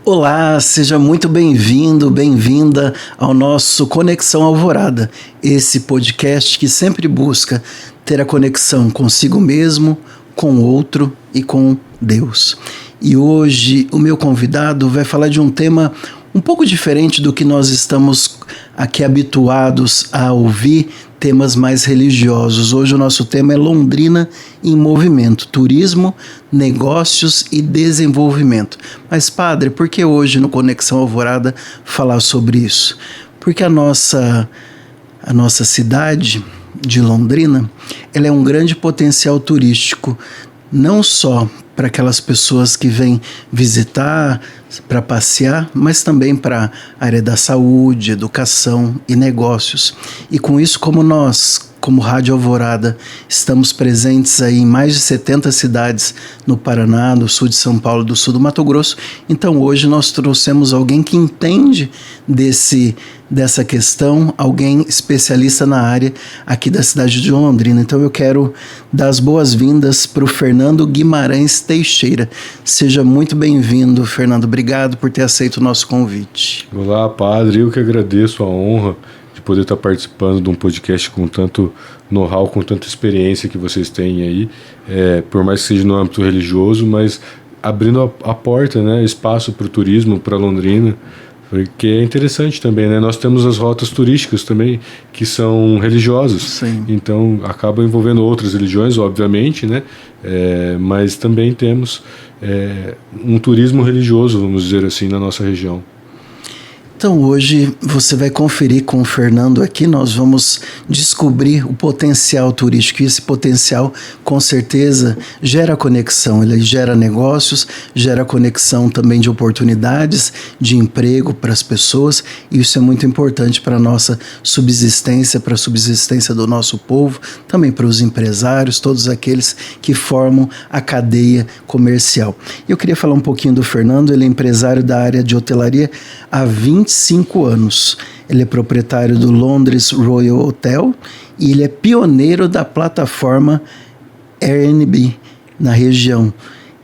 Olá, seja muito bem-vindo, bem-vinda ao nosso Conexão Alvorada, esse podcast que sempre busca ter a conexão consigo mesmo, com o outro e com Deus. E hoje o meu convidado vai falar de um tema um pouco diferente do que nós estamos aqui habituados a ouvir, temas mais religiosos. Hoje o nosso tema é Londrina em Movimento, Turismo, Negócios e Desenvolvimento. Mas, padre, por que hoje no Conexão Alvorada falar sobre isso? Porque a nossa cidade de Londrina, ela é um grande potencial turístico, não só para aquelas pessoas que vêm visitar, para passear, mas também para a área da saúde, educação e negócios. E com isso, como nós, como Rádio Alvorada, estamos presentes aí em mais de 70 cidades no Paraná, no sul de São Paulo, do sul do Mato Grosso, então hoje nós trouxemos alguém que entende dessa questão, alguém especialista na área aqui da cidade de Londrina. Então eu quero dar as boas-vindas para o Fernando Guimarães Teixeira. Seja muito bem-vindo, Fernando. Obrigado por ter aceito o nosso convite. Olá, padre. Eu que agradeço a honra de poder estar participando de um podcast com tanto know-how, com tanta experiência que vocês têm aí, por mais que seja no âmbito religioso, mas abrindo a porta, né, espaço para o turismo, para Londrina, porque é interessante também, né? Nós temos as rotas turísticas também, que são religiosas. Sim. Então, acaba envolvendo outras religiões, obviamente, né? Mas também temos um turismo religioso, vamos dizer assim, na nossa região. Então hoje você vai conferir com o Fernando aqui, nós vamos descobrir o potencial turístico, e esse potencial com certeza gera conexão, ele gera negócios, gera conexão também de oportunidades, de emprego para as pessoas, e isso é muito importante para a nossa subsistência, para a subsistência do nosso povo, também para os empresários, todos aqueles que formam a cadeia comercial. Eu queria falar um pouquinho do Fernando, ele é empresário da área de hotelaria há 25 anos. Ele é proprietário do Londres Royal Hotel e ele é pioneiro da plataforma Airbnb na região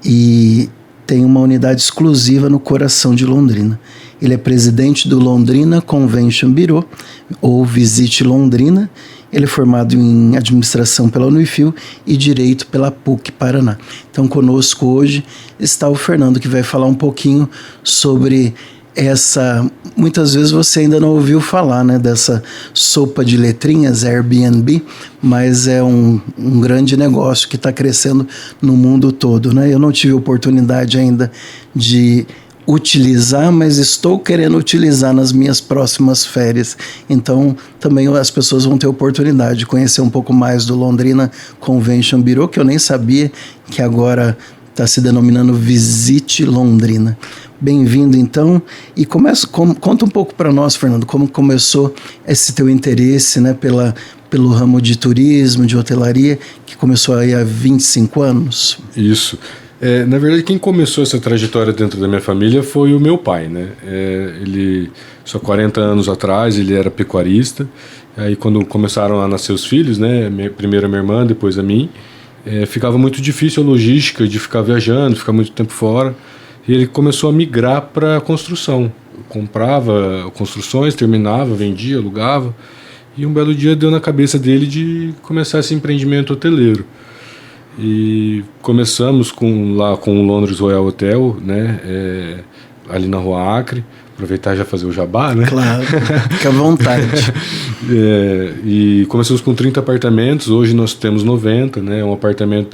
e tem uma unidade exclusiva no coração de Londrina. Ele é presidente do Londrina Convention Bureau, ou Visite Londrina. Ele é formado em administração pela Unifil e direito pela PUC Paraná. Então conosco hoje está o Fernando, que vai falar um pouquinho sobre muitas vezes você ainda não ouviu falar, né, dessa sopa de letrinhas, Airbnb, mas é um grande negócio que está crescendo no mundo todo, né? Eu não tive oportunidade ainda de utilizar, mas estou querendo utilizar nas minhas próximas férias. Então, também as pessoas vão ter oportunidade de conhecer um pouco mais do Londrina Convention Bureau, que eu nem sabia, que agora está se denominando Visite Londrina. Bem-vindo, então, e conta um pouco para nós, Fernando, como começou esse teu interesse, né, pelo ramo de turismo, de hotelaria, que começou aí há 25 anos. Isso. Na verdade, quem começou essa trajetória dentro da minha família foi o meu pai, né? Ele, só 40 anos atrás, ele era pecuarista. Aí, quando começaram a nascer os filhos, né, primeiro a minha irmã, depois a mim, ficava muito difícil a logística de ficar viajando, ficar muito tempo fora. E ele começou a migrar para a construção. Comprava construções, terminava, vendia, alugava. E um belo dia deu na cabeça dele de começar esse empreendimento hoteleiro. E começamos lá com o Londres Royal Hotel, né, ali na Rua Acre. Aproveitar e já fazer o jabá, né? Claro, fica à vontade. E começamos com 30 apartamentos, hoje nós temos 90, né?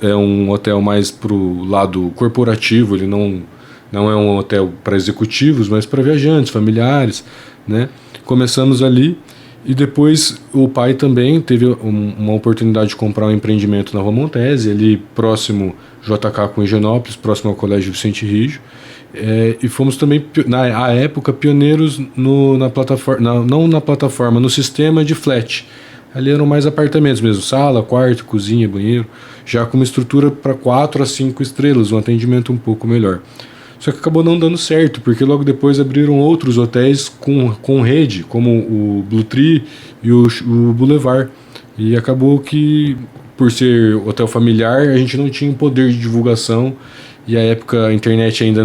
É um hotel mais para o lado corporativo, ele não é um hotel para executivos, mas para viajantes, familiares, né? Começamos ali e depois o pai também teve uma oportunidade de comprar um empreendimento na Rua Montese, ali próximo JK com Higienópolis, próximo ao Colégio Vicente Rijo. E fomos também, na época, pioneiros na plataforma, não na plataforma, no sistema de flat. Ali eram mais apartamentos mesmo, sala, quarto, cozinha, banheiro, já com uma estrutura para 4 a 5 estrelas, um atendimento um pouco melhor. Só que acabou não dando certo, porque logo depois abriram outros hotéis com rede, como o Blue Tree e o Boulevard. E acabou que, por ser hotel familiar, a gente não tinha um poder de divulgação, e à época a internet ainda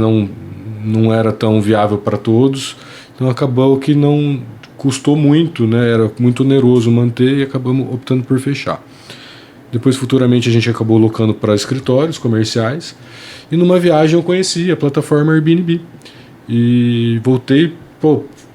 não era tão viável para todos, então acabou que não custou muito, né? Era muito oneroso manter e acabamos optando por fechar. Depois, futuramente, a gente acabou locando para escritórios comerciais, e numa viagem eu conheci a plataforma Airbnb e voltei,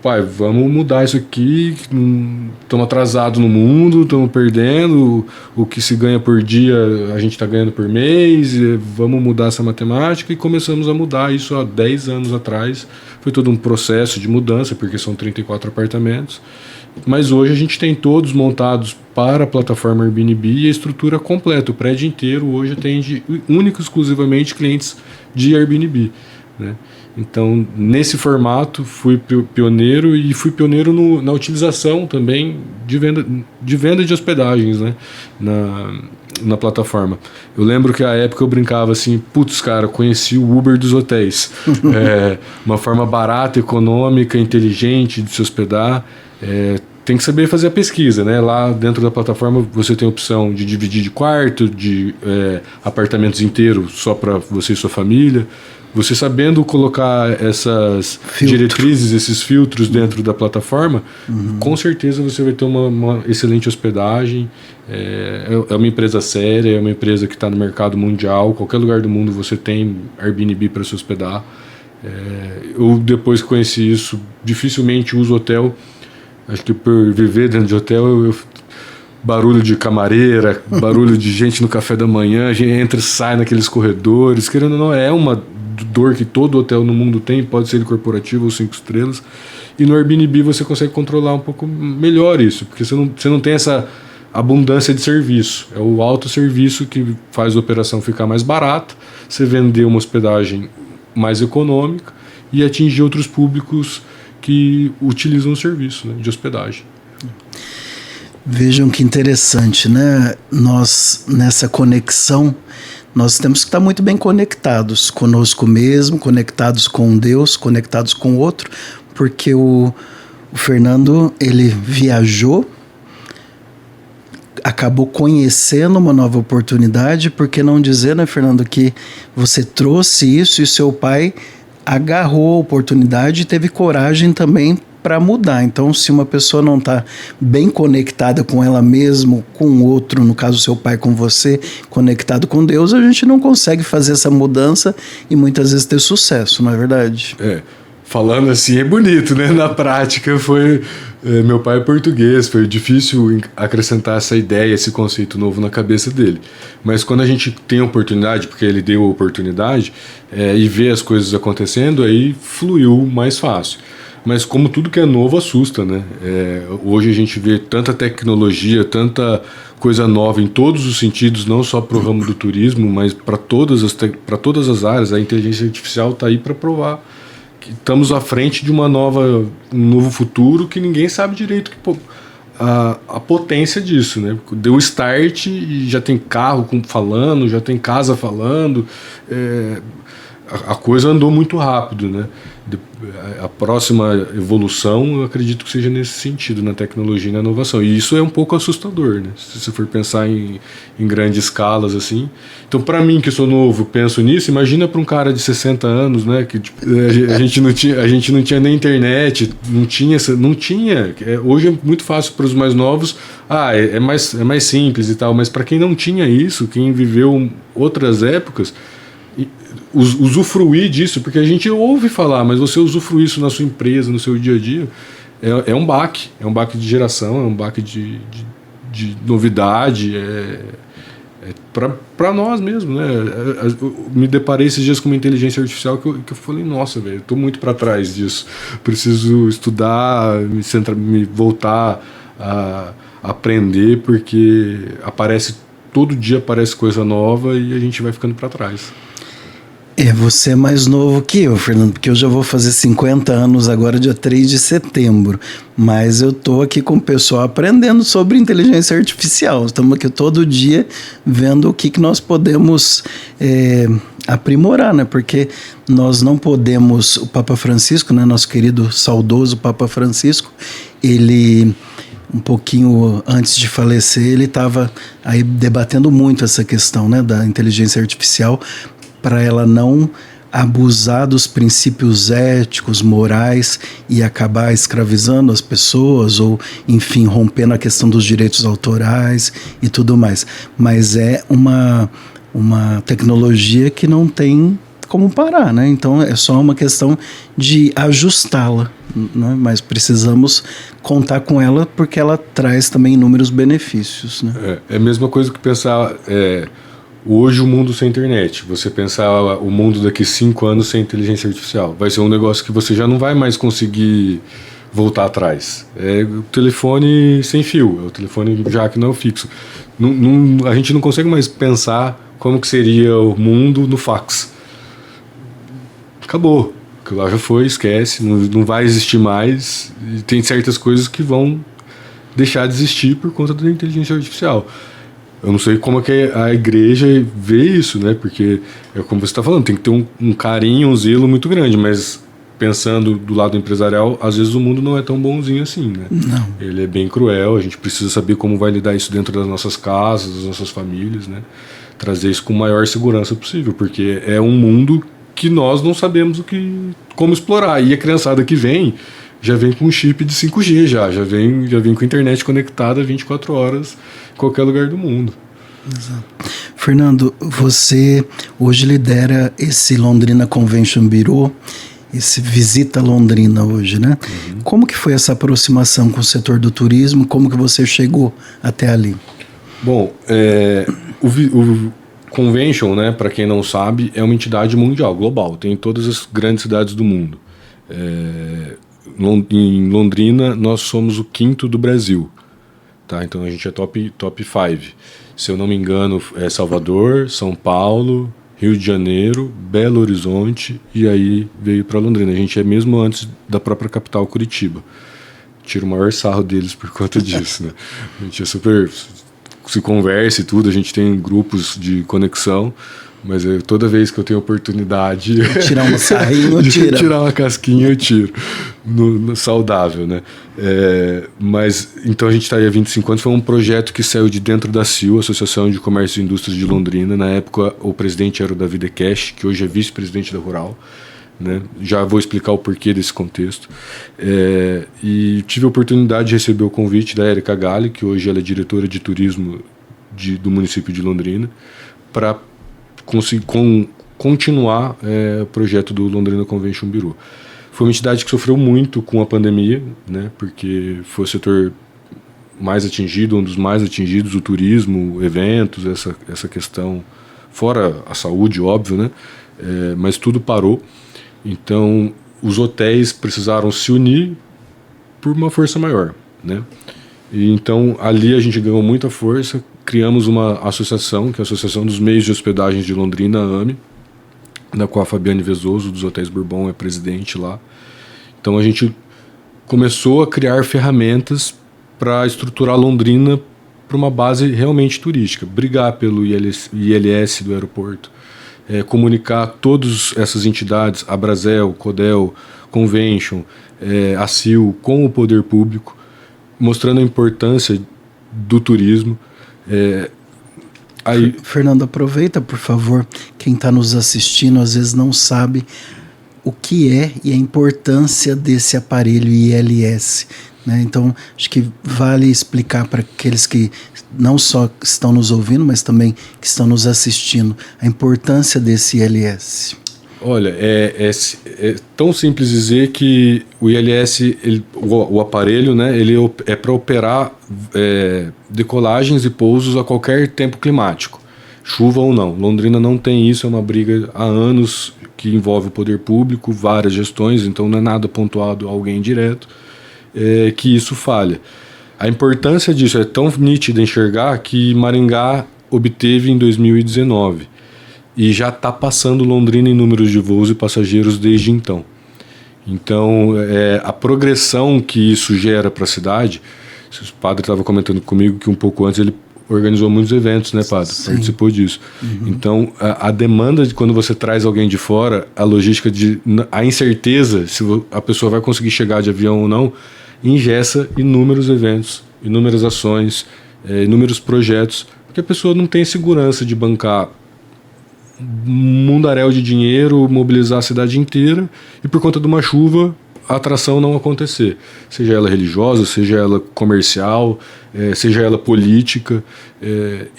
pai, vamos mudar isso aqui, estamos atrasados no mundo, estamos perdendo, o que se ganha por dia a gente está ganhando por mês, vamos mudar essa matemática, e começamos a mudar isso há 10 anos atrás. Foi todo um processo de mudança, porque são 34 apartamentos, mas hoje a gente tem todos montados para a plataforma Airbnb e a estrutura completa, o prédio inteiro hoje atende único e exclusivamente clientes de Airbnb, né? Então, nesse formato, fui pioneiro, e fui pioneiro na utilização também de venda de hospedagens, né, na plataforma. Eu lembro que à época eu brincava assim, putz, cara, conheci o Uber dos hotéis. Uma forma barata, econômica, inteligente de se hospedar. Tem que saber fazer a pesquisa, né? Lá dentro da plataforma você tem a opção de dividir de quarto, de apartamentos inteiros só para você e sua família. Você sabendo colocar essas diretrizes, esses filtros dentro da plataforma, com certeza você vai ter uma excelente hospedagem. É uma empresa séria, é uma empresa que está no mercado mundial. Qualquer lugar do mundo você tem Airbnb para se hospedar. Eu, depois que conheci isso, dificilmente uso hotel. Acho que por viver dentro de hotel, barulho de camareira, barulho de gente no café da manhã, a gente entra e sai naqueles corredores. Querendo ou não, é uma dor que todo hotel no mundo tem, pode ser corporativo ou 5 estrelas, e no Airbnb você consegue controlar um pouco melhor isso, porque você não tem essa abundância de serviço, é o autosserviço que faz a operação ficar mais barata, você vender uma hospedagem mais econômica e atingir outros públicos que utilizam o serviço, né, de hospedagem. Vejam que interessante, né? Nós, nessa conexão, nós temos que estar muito bem conectados conosco mesmo, conectados com Deus, conectados com o outro, porque o Fernando, ele viajou, acabou conhecendo uma nova oportunidade, por que não dizer, né, Fernando, que você trouxe isso e seu pai agarrou a oportunidade e teve coragem também para mudar. Então, se uma pessoa não está bem conectada com ela mesma, com o outro, no caso seu pai com você, conectado com Deus, a gente não consegue fazer essa mudança e muitas vezes ter sucesso, não é verdade? Falando assim é bonito, né? Na prática meu pai é português, foi difícil acrescentar essa ideia, esse conceito novo na cabeça dele. Mas quando a gente tem a oportunidade, porque ele deu a oportunidade, e vê as coisas acontecendo, aí fluiu mais fácil. Mas como tudo que é novo assusta, né? Hoje a gente vê tanta tecnologia, tanta coisa nova em todos os sentidos, não só para o ramo do turismo, mas para todas as áreas. A inteligência artificial está aí para provar que estamos à frente de um novo futuro que ninguém sabe direito a potência disso, né? Deu start e já tem carro falando, já tem casa falando. A coisa andou muito rápido, né? A próxima evolução, eu acredito que seja nesse sentido, na tecnologia e na inovação. E isso é um pouco assustador, né? Se você for pensar em grandes escalas, assim. Então, para mim, que sou novo, penso nisso, imagina para um cara de 60 anos, né? Que a gente não tinha nem internet, não tinha. Hoje é muito fácil para os mais novos, é mais simples e tal, mas para quem não tinha isso, quem viveu outras épocas, usufruir disso, porque a gente ouve falar, mas você usufruir isso na sua empresa, no seu dia a dia, é um baque de geração, é um baque de novidade, para nós mesmo, né? Eu me deparei esses dias com uma inteligência artificial que eu falei, nossa, velho, eu tô muito para trás disso, preciso estudar, me voltar a aprender, porque todo dia aparece coisa nova e a gente vai ficando para trás. Você é mais novo que eu, Fernando, porque eu já vou fazer 50 anos agora, dia 3 de setembro. Mas eu estou aqui com o pessoal aprendendo sobre inteligência artificial. Estamos aqui todo dia vendo o que nós podemos aprimorar, né? Porque nós não podemos... O Papa Francisco, né? Nosso querido, saudoso Papa Francisco, ele... Um pouquinho antes de falecer, ele estava aí debatendo muito essa questão, né, da inteligência artificial, para ela não abusar dos princípios éticos, morais e acabar escravizando as pessoas ou, enfim, rompendo a questão dos direitos autorais e tudo mais. Mas é uma tecnologia que não tem como parar, né? Então é só uma questão de ajustá-la, né? Mas precisamos contar com ela porque ela traz também inúmeros benefícios, né? É a mesma coisa que pensar hoje o mundo sem internet. Você pensar o mundo daqui 5 anos sem inteligência artificial. Vai ser um negócio que você já não vai mais conseguir voltar atrás. É o telefone sem fio, é o telefone já que não é fixo. A gente não consegue mais pensar como que seria o mundo no fax. Acabou. Aquilo lá já foi, esquece, não vai existir mais. E tem certas coisas que vão deixar de existir por conta da inteligência artificial. Eu não sei como é que a igreja vê isso, né? Porque, é como você está falando, tem que ter um carinho, um zelo muito grande, mas pensando do lado empresarial, às vezes o mundo não é tão bonzinho assim, né? Não. Ele é bem cruel, a gente precisa saber como vai lidar isso dentro das nossas casas, das nossas famílias, né? Trazer isso com a maior segurança possível, porque é um mundo que nós não sabemos como explorar. E a criançada que vem já vem com um chip de 5G, já vem com a internet conectada 24 horas em qualquer lugar do mundo. Exato. Fernando, você hoje lidera esse Londrina Convention Bureau, esse Visita Londrina hoje, né? Uhum. Como que foi essa aproximação com o setor do turismo? Como que você chegou até ali? Bom, o Convention, né, para quem não sabe, é uma entidade mundial, global. Tem em todas as grandes cidades do mundo. Em Londrina, nós somos o 5º do Brasil. Tá? Então a gente é top 5. Se eu não me engano, é Salvador, São Paulo, Rio de Janeiro, Belo Horizonte e aí veio para Londrina. A gente é mesmo antes da própria capital, Curitiba. Tiro o maior sarro deles por conta disso. Né? A gente é super... se conversa e tudo, a gente tem grupos de conexão, mas toda vez que eu tenho oportunidade tirar um sarrinho, tirar uma casquinha, eu tiro no saudável, né? Mas então a gente está aí há 25 anos. Foi um projeto que saiu de dentro da CIL, Associação de Comércio e Indústrias de Londrina. Na época o presidente era o Davi Dekesh, que hoje é vice-presidente da Rural, né? Já vou explicar o porquê desse contexto. E tive a oportunidade de receber o convite da Érica Galli, que hoje ela é diretora de turismo do município de Londrina, para continuar o projeto do Londrina Convention Bureau. Foi uma entidade que sofreu muito com a pandemia, né? Porque foi o setor mais atingido, um dos mais atingidos, o turismo, eventos, essa questão, fora a saúde, óbvio, né? Mas tudo parou. Então, os hotéis precisaram se unir por uma força maior, né? E então, ali a gente ganhou muita força, criamos uma associação, que é a Associação dos Meios de Hospedagens de Londrina, a AME, na qual a Fabiane Vezoso, dos Hotéis Bourbon, é presidente lá. Então, a gente começou a criar ferramentas para estruturar Londrina para uma base realmente turística, brigar pelo ILS do aeroporto, comunicar todas essas entidades, a Brasel, Codel, Convention, a CIL, com o poder público, mostrando a importância do turismo. Fernando, aproveita, por favor, quem está nos assistindo às vezes não sabe o que é e a importância desse aparelho ILS, né? Então, acho que vale explicar para aqueles que não só estão nos ouvindo, mas também que estão nos assistindo, a importância desse ILS. Olha, é tão simples dizer que o ILS, o aparelho, né, ele é para operar decolagens e pousos a qualquer tempo climático, chuva ou não. Londrina não tem isso, é uma briga há anos que envolve o poder público, várias gestões, então não é nada pontuado a alguém direto, que isso falha. A importância disso é tão nítida enxergar que Maringá obteve em 2019. E já está passando Londrina em números de voos e passageiros desde então. Então, a progressão que isso gera para a cidade, o padre estava comentando comigo que um pouco antes ele organizou muitos eventos, né, padre? Sim. Participou disso. Uhum. Então, a demanda de quando você traz alguém de fora, a logística a incerteza se a pessoa vai conseguir chegar de avião ou não, engessa inúmeros eventos, inúmeras ações, inúmeros projetos, porque a pessoa não tem segurança de bancar mundaréu de dinheiro, mobilizar a cidade inteira e por conta de uma chuva a atração não acontecer, seja ela religiosa, seja ela comercial, seja ela política,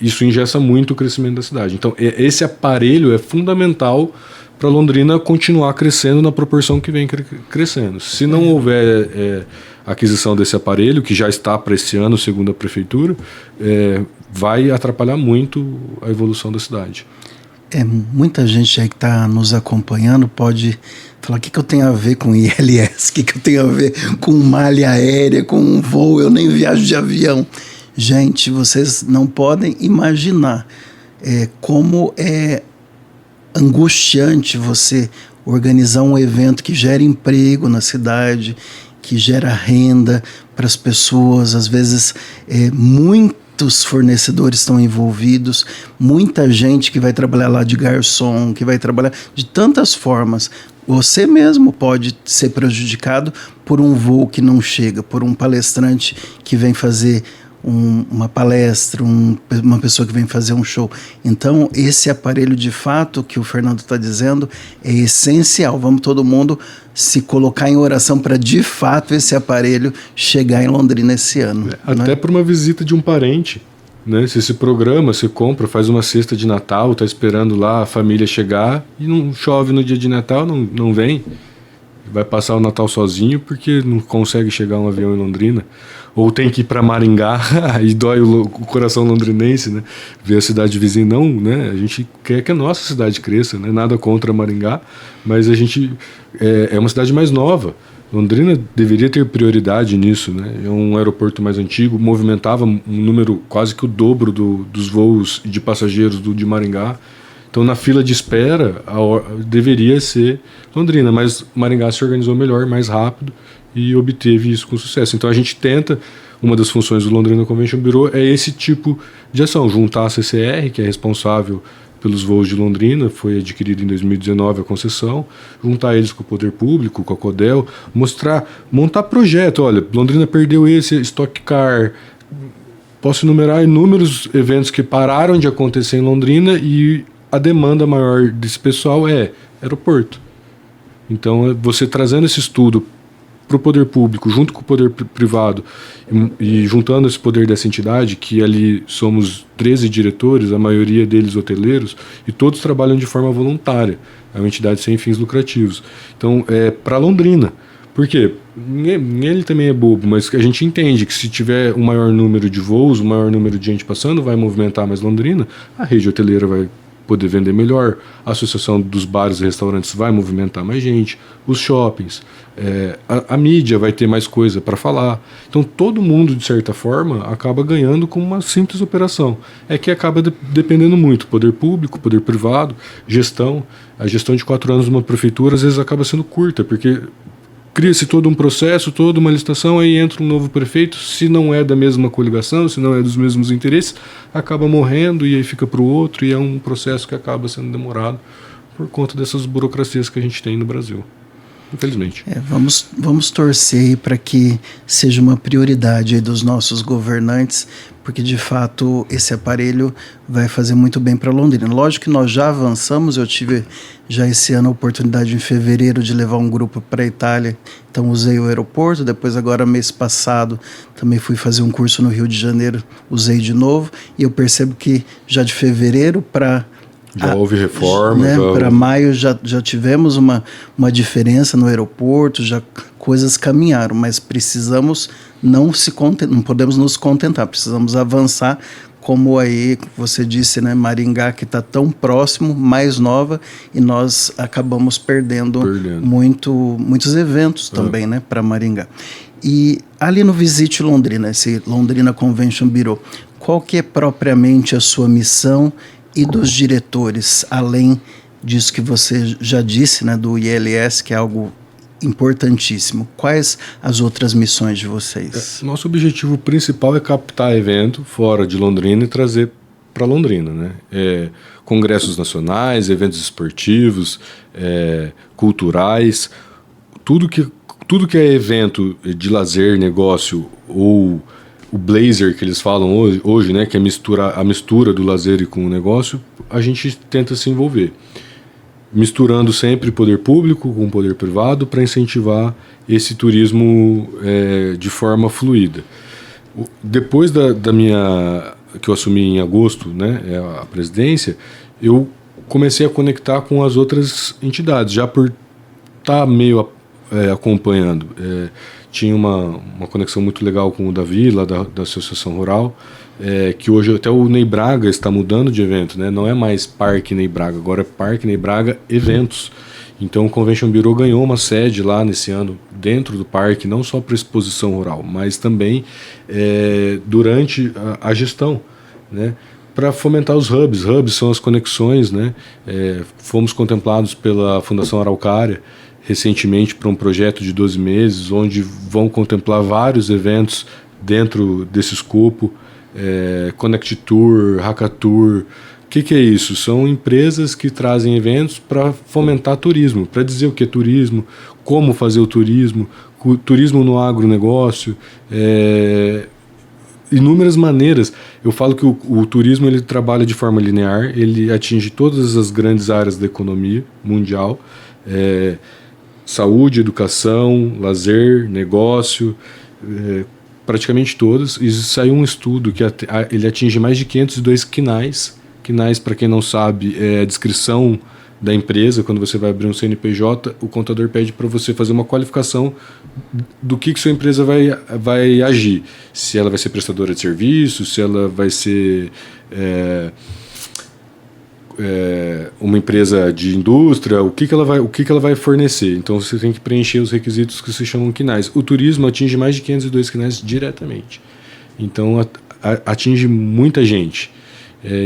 isso engessa muito o crescimento da cidade. Então esse aparelho é fundamental para Londrina continuar crescendo na proporção que vem crescendo. Se não houver aquisição desse aparelho, que já está para esse ano, segundo a prefeitura, vai atrapalhar muito a evolução da cidade. Muita gente aí que está nos acompanhando pode falar: o que eu tenho a ver com ILS? O que eu tenho a ver com malha aérea, com um voo? Eu nem viajo de avião. Gente, vocês não podem imaginar como é angustiante você organizar um evento que gera emprego na cidade, que gera renda para as pessoas. Às vezes, muitos fornecedores estão envolvidos, muita gente que vai trabalhar lá de garçom, que vai trabalhar de tantas formas. Você mesmo pode ser prejudicado por um voo que não chega, por um palestrante que vem fazer uma palestra, uma pessoa que vem fazer um show. Então, esse aparelho, de fato, que o Fernando está dizendo, é essencial. Vamos todo mundo se colocar em oração para, de fato, esse aparelho chegar em Londrina esse ano. Até por uma visita de um parente, né? Você se programa, você compra, faz uma cesta de Natal, está esperando lá a família chegar e não chove no dia de Natal, não vem. Vai passar o Natal sozinho porque não consegue chegar um avião em Londrina. Ou tem que ir para Maringá, e dói o coração londrinense, né? Ver a cidade vizinha, não, né? A gente quer que a nossa cidade cresça, né? Nada contra Maringá, mas a gente é uma cidade mais nova. Londrina deveria ter prioridade nisso, né? É um aeroporto mais antigo, movimentava um número quase que o dobro dos voos de passageiros de Maringá. Então, na fila de espera, deveria ser Londrina, mas Maringá se organizou melhor, mais rápido e obteve isso com sucesso. Então, a gente tenta, uma das funções do Londrina Convention Bureau é esse tipo de ação, juntar a CCR, que é responsável pelos voos de Londrina, foi adquirida em 2019 a concessão, juntar eles com o poder público, com a CODEL, montar projeto. Olha, Londrina perdeu esse Stock Car. Posso enumerar inúmeros eventos que pararam de acontecer em Londrina e a demanda maior desse pessoal é aeroporto. Então, você trazendo esse estudo para o poder público, junto com o poder privado, e juntando esse poder dessa entidade, que ali somos 13 diretores, a maioria deles hoteleiros, e todos trabalham de forma voluntária. É uma entidade sem fins lucrativos. Então, para Londrina. Por quê? Ele também é bobo, mas a gente entende que se tiver um maior número de voos, um maior número de gente passando, vai movimentar mais Londrina, a rede hoteleira vai poder vender melhor, a associação dos bares e restaurantes vai movimentar mais gente, os shoppings, a mídia vai ter mais coisa para falar. Então todo mundo, de certa forma, acaba ganhando com uma simples operação. É que acaba dependendo muito, poder público, poder privado, gestão. A gestão de 4 anos de uma prefeitura às vezes acaba sendo curta, porque cria-se todo um processo, toda uma licitação, aí entra um novo prefeito, se não é da mesma coligação, se não é dos mesmos interesses, acaba morrendo e aí fica para o outro, e é um processo que acaba sendo demorado por conta dessas burocracias que a gente tem no Brasil, infelizmente. Vamos torcer para que seja uma prioridade aí dos nossos governantes, porque de fato esse aparelho vai fazer muito bem para Londrina. Lógico que nós já avançamos, eu tive já esse ano a oportunidade em fevereiro de levar um grupo para a Itália, então usei o aeroporto, depois agora mês passado também fui fazer um curso no Rio de Janeiro, usei de novo, e eu percebo que já de fevereiro para já houve reforma. Né, para maio já tivemos uma diferença no aeroporto, já coisas caminharam, mas precisamos não podemos nos contentar, precisamos avançar, como aí você disse, né, Maringá, que está tão próximo, mais nova, e nós acabamos perdendo. Muitos eventos também, né, para Maringá. E ali no Visite Londrina, esse Londrina Convention Bureau, qual que é propriamente a sua missão e dos diretores, além disso que você já disse, né, do ILS, que é algo importantíssimo? Quais as outras missões de vocês? Nosso objetivo principal é captar evento fora de Londrina e trazer para Londrina, né? Congressos nacionais, eventos esportivos, culturais, tudo que é evento de lazer, negócio ou o blazer que eles falam hoje, né, que é a mistura do lazer e com o negócio, a gente tenta se envolver, misturando sempre poder público com poder privado para incentivar esse turismo de forma fluida. Depois que eu assumi em agosto, né, a presidência, eu comecei a conectar com as outras entidades, já por estar meio acompanhando. Tinha uma conexão muito legal com o Davi, lá da Associação Rural, que hoje até o Ney Braga está mudando de evento, né? Não é mais Parque Ney Braga, agora é Parque Ney Braga Eventos. Então o Convention Bureau ganhou uma sede lá nesse ano dentro do parque, não só para exposição rural, mas também durante a gestão, né? Para fomentar os hubs. Hubs são as conexões, né? Fomos contemplados pela Fundação Araucária recentemente para um projeto de 12 meses, onde vão contemplar vários eventos dentro desse escopo, Connect Tour, Hackatour. O que é isso? São empresas que trazem eventos para fomentar turismo, para dizer o que é turismo, como fazer o turismo no agronegócio, inúmeras maneiras. Eu falo que o turismo ele trabalha de forma linear, ele atinge todas as grandes áreas da economia mundial, saúde, educação, lazer, negócio, praticamente todas. E saiu um estudo que ele atinge mais de 502 quinais. Quinais, para quem não sabe, é a descrição da empresa. Quando você vai abrir um CNPJ, o contador pede para você fazer uma qualificação do que sua empresa vai agir. Se ela vai ser prestadora de serviço, se ela vai ser uma empresa de indústria, o que ela vai fornecer. Então você tem que preencher os requisitos que se chamam quinais. O turismo atinge mais de 502 quinais diretamente. Então atinge muita gente.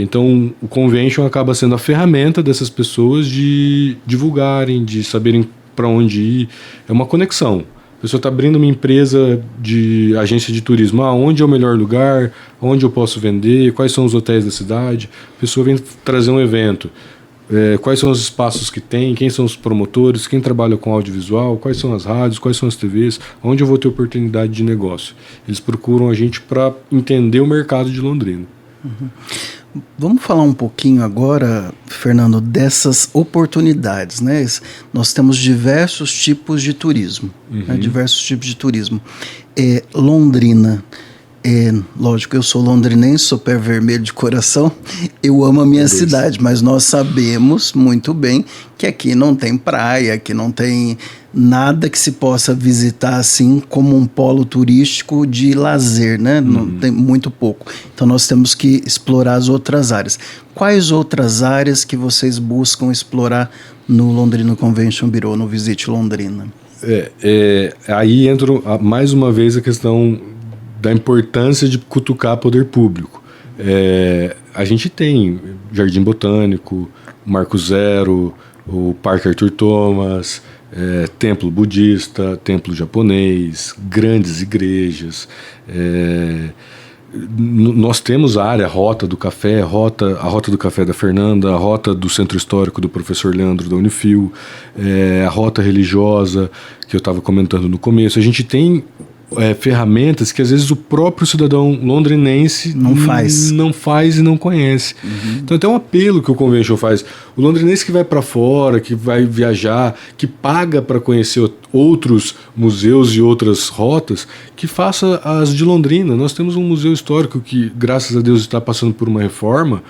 Então o Convention acaba sendo a ferramenta dessas pessoas de divulgarem, de saberem para onde ir. É uma conexão. A pessoa está abrindo uma empresa de agência de turismo. Onde é o melhor lugar? Onde eu posso vender? Quais são os hotéis da cidade? A pessoa vem trazer um evento. Quais são os espaços que tem? Quem são os promotores? Quem trabalha com audiovisual? Quais são as rádios? Quais são as TVs? Onde eu vou ter oportunidade de negócio? Eles procuram a gente para entender o mercado de Londrina. Uhum. Vamos falar um pouquinho agora, Fernando, dessas oportunidades, né? Nós temos diversos tipos de turismo, né? Diversos tipos de turismo. Londrina, lógico, eu sou londrinense, sou pé vermelho de coração, eu amo a minha cidade, mas nós sabemos muito bem que aqui não tem praia, aqui não tem nada que se possa visitar assim como um polo turístico de lazer, né? Não tem muito pouco. Então nós temos que explorar as outras áreas. Quais outras áreas que vocês buscam explorar no Londrina Convention Bureau, no Visite Londrina? Aí entra mais uma vez a questão da importância de cutucar poder público. A gente tem Jardim Botânico, Marco Zero, o Parque Arthur Thomas, templo budista, templo japonês, grandes igrejas. Nós temos a área, a Rota do Café, a Rota do Café da Fernanda, a Rota do Centro Histórico do Professor Leandro da Unifil, a Rota Religiosa, que eu estava comentando no começo. A gente tem ferramentas que às vezes o próprio cidadão londrinense não faz e não conhece. Então tem um apelo que o Convention faz. O londrinense que vai para fora, que vai viajar, que paga para conhecer outros museus e outras rotas, que faça as de Londrina. Nós temos um museu histórico que, graças a Deus, está passando por uma reforma,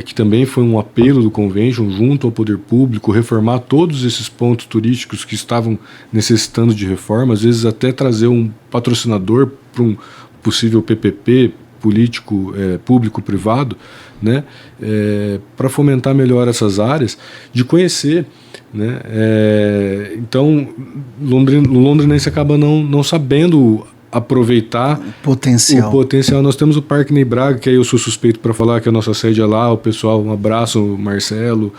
que também foi um apelo do Convention junto ao poder público, reformar todos esses pontos turísticos que estavam necessitando de reforma, às vezes até trazer um patrocinador para um possível PPP político, público-privado, né, para fomentar melhor essas áreas, de conhecer, né, então o londrinense acaba não sabendo aproveitar o potencial. Nós temos o Parque Ney Braga, que aí eu sou suspeito para falar, que a nossa sede é lá, o pessoal, um abraço, Marcelo,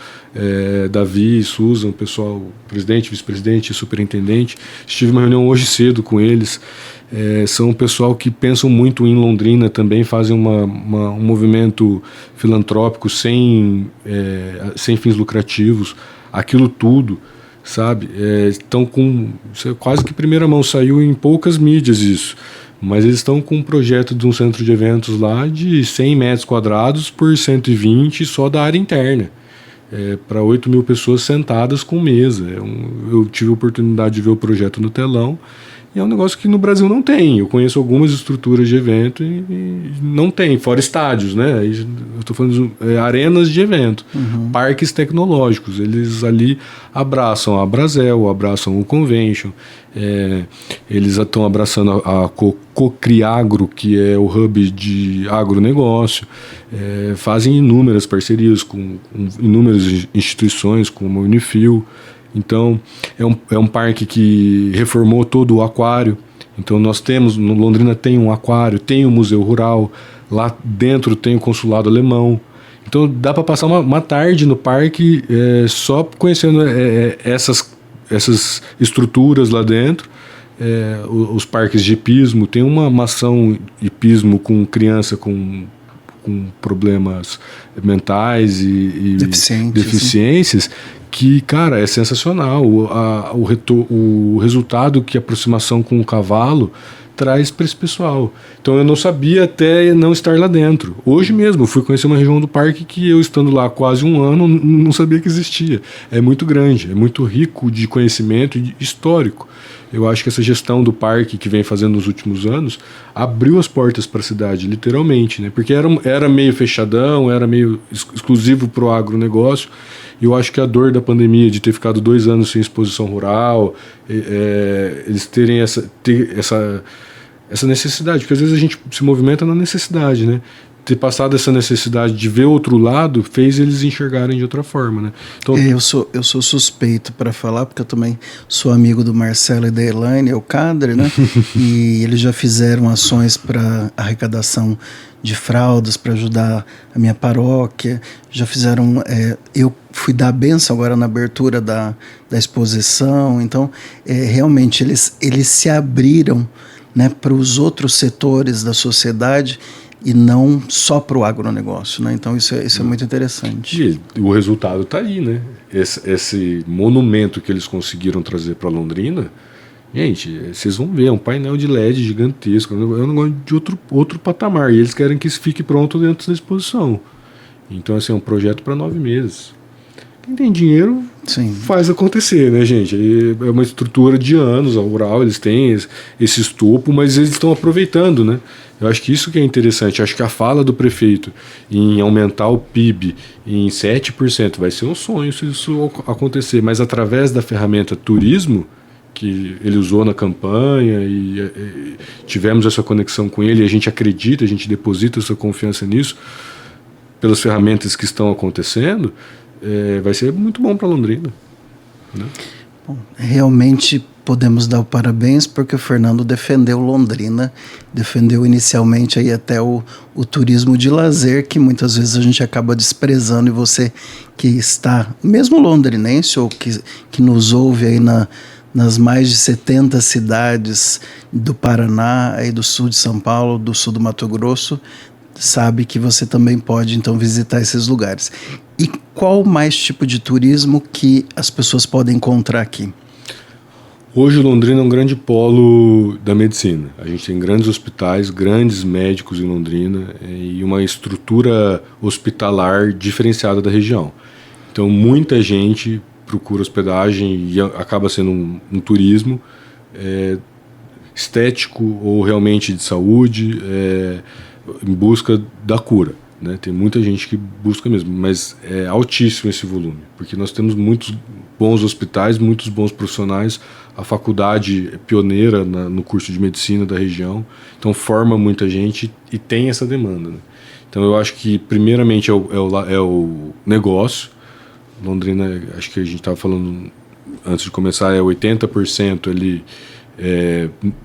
Davi, Susan, o pessoal, presidente, vice-presidente, superintendente. Estive numa reunião hoje cedo com eles. São um pessoal que pensam muito em Londrina também, fazem um movimento filantrópico sem fins lucrativos, aquilo tudo, sabe? Estão com quase que primeira mão, saiu em poucas mídias isso, Mas eles estão com um projeto de um centro de eventos lá de 100 metros quadrados por 120 só da área interna. Para 8 mil pessoas sentadas com mesa. Eu tive a oportunidade de ver o projeto no telão. E é um negócio que no Brasil não tem. Eu conheço algumas estruturas de evento e não tem, fora estádios, né? Eu estou falando de arenas de evento, parques tecnológicos. Eles ali abraçam a Brasel, abraçam o Convention, eles estão abraçando a Cocriagro, que é o hub de agronegócio, fazem inúmeras parcerias com inúmeras instituições, como a Unifil. Então, é um parque que reformou todo o aquário. Então, nós temos, no Londrina tem um aquário, tem o Museu Rural, lá dentro tem o Consulado Alemão. Então, dá para passar uma tarde no parque só conhecendo essas estruturas lá dentro. Os parques de hipismo, tem uma ação hipismo com criança com problemas mentais e deficiências, que, cara, é sensacional. O resultado que a aproximação com o cavalo traz para esse pessoal. Então eu não sabia até não estar lá dentro. Hoje mesmo eu fui conhecer uma região do parque que eu, estando lá há quase um ano, não sabia que existia. É muito grande, é muito rico de conhecimento e histórico. Eu acho que essa gestão do parque que vem fazendo nos últimos anos abriu as portas para a cidade, literalmente, né? Porque era meio fechadão, era meio exclusivo para o agronegócio. E eu acho que a dor da pandemia, de ter ficado 2 anos sem exposição rural, eles terem essa necessidade, porque às vezes a gente se movimenta na necessidade, né? Ter passado essa necessidade de ver outro lado fez eles enxergarem de outra forma, né? Então, eu sou suspeito para falar, porque eu também sou amigo do Marcelo e da Elaine, o Cadre, né? E eles já fizeram ações para arrecadação de fraldas para ajudar a minha paróquia, já fizeram, eu fui dar a benção agora na abertura da exposição, então realmente eles se abriram, né, para os outros setores da sociedade e não só para o agronegócio, né? Então isso é muito interessante. E o resultado está aí, né? Esse monumento que eles conseguiram trazer para Londrina, gente, vocês vão ver, é um painel de LED gigantesco, é um negócio de outro patamar, e eles querem que isso fique pronto dentro da exposição. Então, assim, é um projeto para 9 meses. Quem tem dinheiro, sim, faz acontecer, né, gente? É uma estrutura de anos, a Rural, eles têm esse estopo, mas eles estão aproveitando, né? Eu acho que isso que é interessante. Eu acho que a fala do prefeito em aumentar o PIB em 7% vai ser um sonho se isso acontecer, mas através da ferramenta turismo, que ele usou na campanha e tivemos essa conexão com ele, e a gente acredita, a gente deposita essa confiança nisso, pelas ferramentas que estão acontecendo, vai ser muito bom para Londrina, né? Bom, realmente podemos dar o parabéns porque o Fernando defendeu Londrina, defendeu inicialmente aí até o turismo de lazer, que muitas vezes a gente acaba desprezando, e você que está, mesmo londrinense ou que nos ouve aí nas mais de 70 cidades do Paraná, aí do sul de São Paulo, do sul do Mato Grosso, sabe que você também pode então visitar esses lugares. E qual mais tipo de turismo que as pessoas podem encontrar aqui? Hoje Londrina é um grande polo da medicina. A gente tem grandes hospitais, grandes médicos em Londrina e uma estrutura hospitalar diferenciada da região. Então muita gente procura hospedagem e acaba sendo um turismo estético ou realmente de saúde, em busca da cura, né? Tem muita gente que busca mesmo, mas é altíssimo esse volume, porque nós temos muitos bons hospitais, muitos bons profissionais, a faculdade é pioneira no curso de medicina da região, então forma muita gente e tem essa demanda, né? Então eu acho que primeiramente é o negócio. Londrina, acho que a gente estava falando antes de começar, 80% ali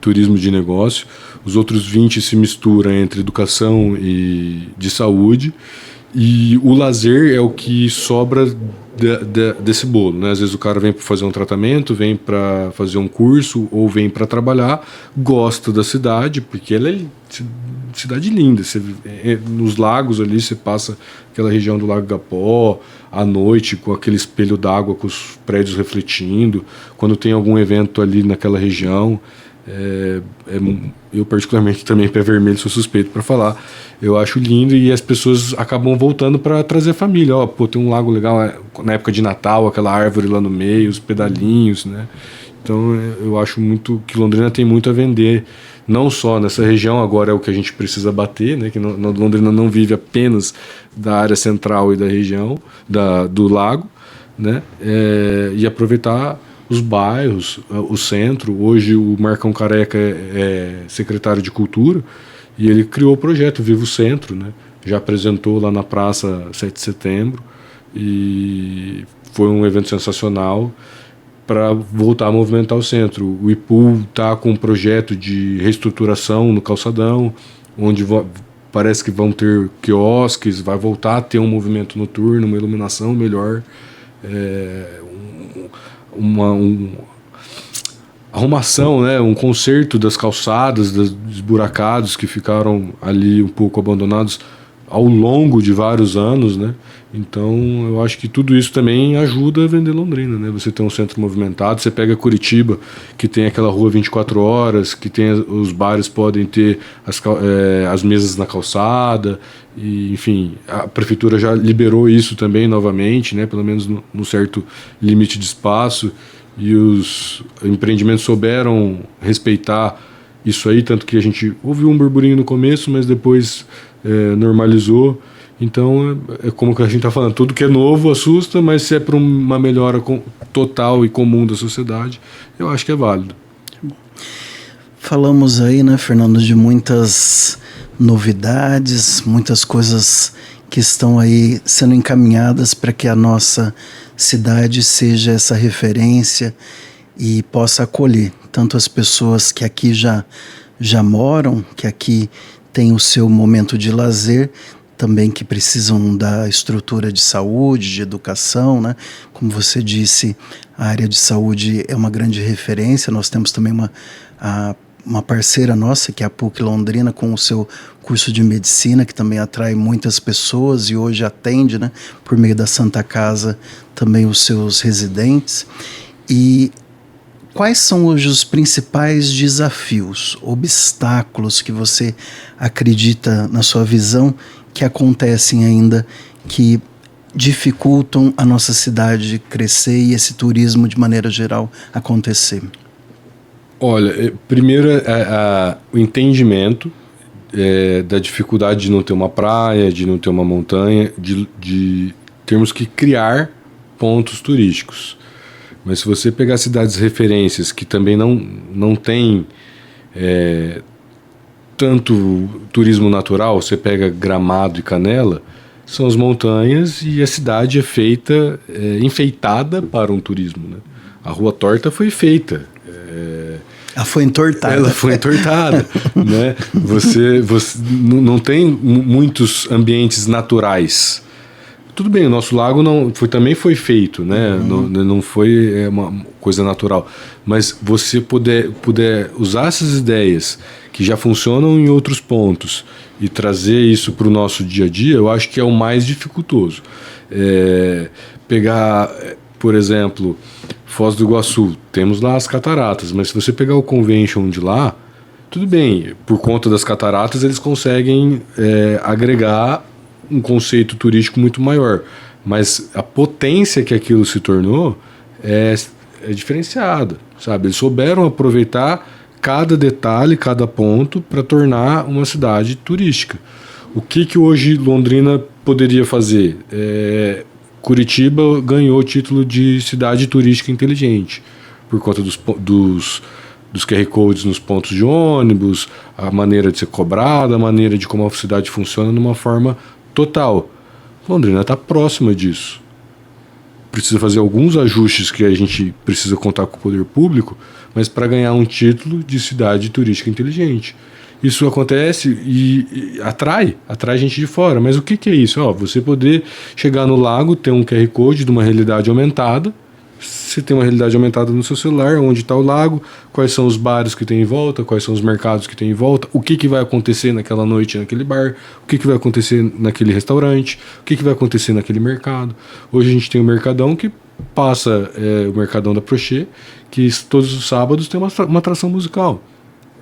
turismo de negócio, os outros 20% se mistura entre educação e de saúde, e o lazer é o que sobra desse bolo, né? Às vezes o cara vem para fazer um tratamento, vem para fazer um curso ou vem para trabalhar, gosta da cidade, porque ela é cidade linda. Você, nos lagos ali, você passa aquela região do Lago Gapó à noite com aquele espelho d'água com os prédios refletindo, quando tem algum evento ali naquela região, Eu particularmente também, pé vermelho, sou suspeito para falar. Eu acho lindo e as pessoas acabam voltando para trazer a família. Pô, tem um lago legal na época de Natal, aquela árvore lá no meio, os pedalinhos, né? Então eu acho muito que Londrina tem muito a vender, não só nessa região, agora é o que a gente precisa bater, né? Que Londrina não vive apenas da área central e da região, do lago, né? E aproveitar os bairros, o centro. Hoje o Marcão Careca é secretário de Cultura e ele criou o projeto Viva o Centro, né? Já apresentou lá na Praça 7 de Setembro e foi um evento sensacional para voltar a movimentar o centro. O IPU está com um projeto de reestruturação no calçadão, onde parece que vão ter quiosques, vai voltar a ter um movimento noturno, uma iluminação melhor, uma arrumação, né, um conserto das calçadas, dos buracados que ficaram ali um pouco abandonados ao longo de vários anos, né? Então eu acho que tudo isso também ajuda a vender Londrina, né? Você tem um centro movimentado, você pega Curitiba, que tem aquela rua 24 horas, que tem os bares podem ter as mesas na calçada, e enfim, a prefeitura já liberou isso também novamente, né? Pelo menos no certo limite de espaço, e os empreendimentos souberam respeitar isso aí, tanto que a gente ouviu um burburinho no começo, mas depois normalizou. Então é como que a gente está falando, tudo que é novo assusta, mas se é para uma melhora total e comum da sociedade, eu acho que é válido. Falamos aí, né, Fernando, de muitas novidades, muitas coisas que estão aí sendo encaminhadas para que a nossa cidade seja essa referência e possa acolher tanto as pessoas que aqui já moram, que aqui tem o seu momento de lazer, também que precisam da estrutura de saúde, de educação, né? Como você disse, a área de saúde é uma grande referência. Nós temos também uma parceira nossa, que é a PUC Londrina, com o seu curso de medicina, que também atrai muitas pessoas e hoje atende, né, por meio da Santa Casa, também os seus residentes. E quais são hoje os principais desafios, obstáculos que você acredita, na sua visão, que acontecem ainda, que dificultam a nossa cidade crescer e esse turismo, de maneira geral, acontecer? Olha, primeiro o entendimento da dificuldade de não ter uma praia, de não ter uma montanha, de termos que criar pontos turísticos. Mas se você pegar cidades referências que também não tem tanto turismo natural, você pega Gramado e Canela, são as montanhas e a cidade é feita, enfeitada para um turismo, né? A Rua Torta foi feita. Ela foi entortada. Ela foi entortada, né? Você não tem muitos ambientes naturais. Tudo bem, o nosso lago também foi feito, né? Não foi uma coisa natural. Mas você puder usar essas ideias que já funcionam em outros pontos e trazer isso para o nosso dia a dia, eu acho que é o mais dificultoso. Pegar, por exemplo, Foz do Iguaçu, temos lá as cataratas, mas se você pegar o convention de lá, tudo bem, por conta das cataratas eles conseguem agregar um conceito turístico muito maior, mas a potência que aquilo se tornou é diferenciada, sabe? Eles souberam aproveitar cada detalhe, cada ponto para tornar uma cidade turística. O que hoje Londrina poderia fazer? Curitiba ganhou o título de cidade turística inteligente por conta dos QR Codes nos pontos de ônibus, a maneira de ser cobrada, a maneira de como a cidade funciona de uma forma total. Londrina está próxima disso. Precisa fazer alguns ajustes que a gente precisa contar com o poder público, mas para ganhar um título de cidade turística inteligente. Isso acontece e atrai gente de fora. Mas o que é isso? Você poder chegar no lago, ter um QR Code de uma realidade aumentada. Você tem uma realidade aumentada no seu celular, onde está o lago, quais são os bares que tem em volta, quais são os mercados que tem em volta, o que vai acontecer naquela noite naquele bar, o que vai acontecer naquele restaurante, o que vai acontecer naquele mercado. Hoje a gente tem o Mercadão que passa, o Mercadão da Prochê, que todos os sábados tem uma atração musical.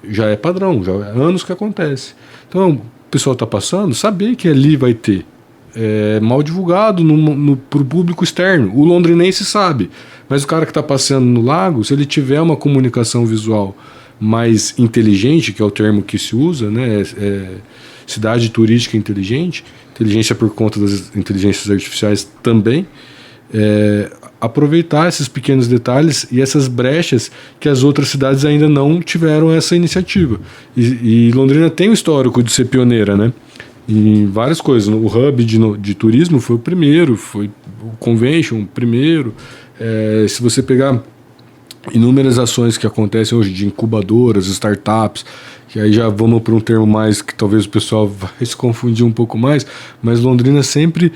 já é padrão, já há anos que acontece. Então, o pessoal está passando, saber que ali vai ter. É mal divulgado para o público externo. O londrinense sabe, mas o cara que está passeando no lago, se ele tiver uma comunicação visual mais inteligente, que é o termo que se usa, né, cidade turística inteligente, inteligência por conta das inteligências artificiais também, aproveitar esses pequenos detalhes e essas brechas que as outras cidades ainda não tiveram essa iniciativa. E Londrina tem um histórico de ser pioneira, né? Em várias coisas. O hub de turismo foi o primeiro, foi o convention primeiro. Se você pegar inúmeras ações que acontecem hoje de incubadoras, startups, que aí já vamos para um termo mais que talvez o pessoal vai se confundir um pouco mais, mas Londrina sempre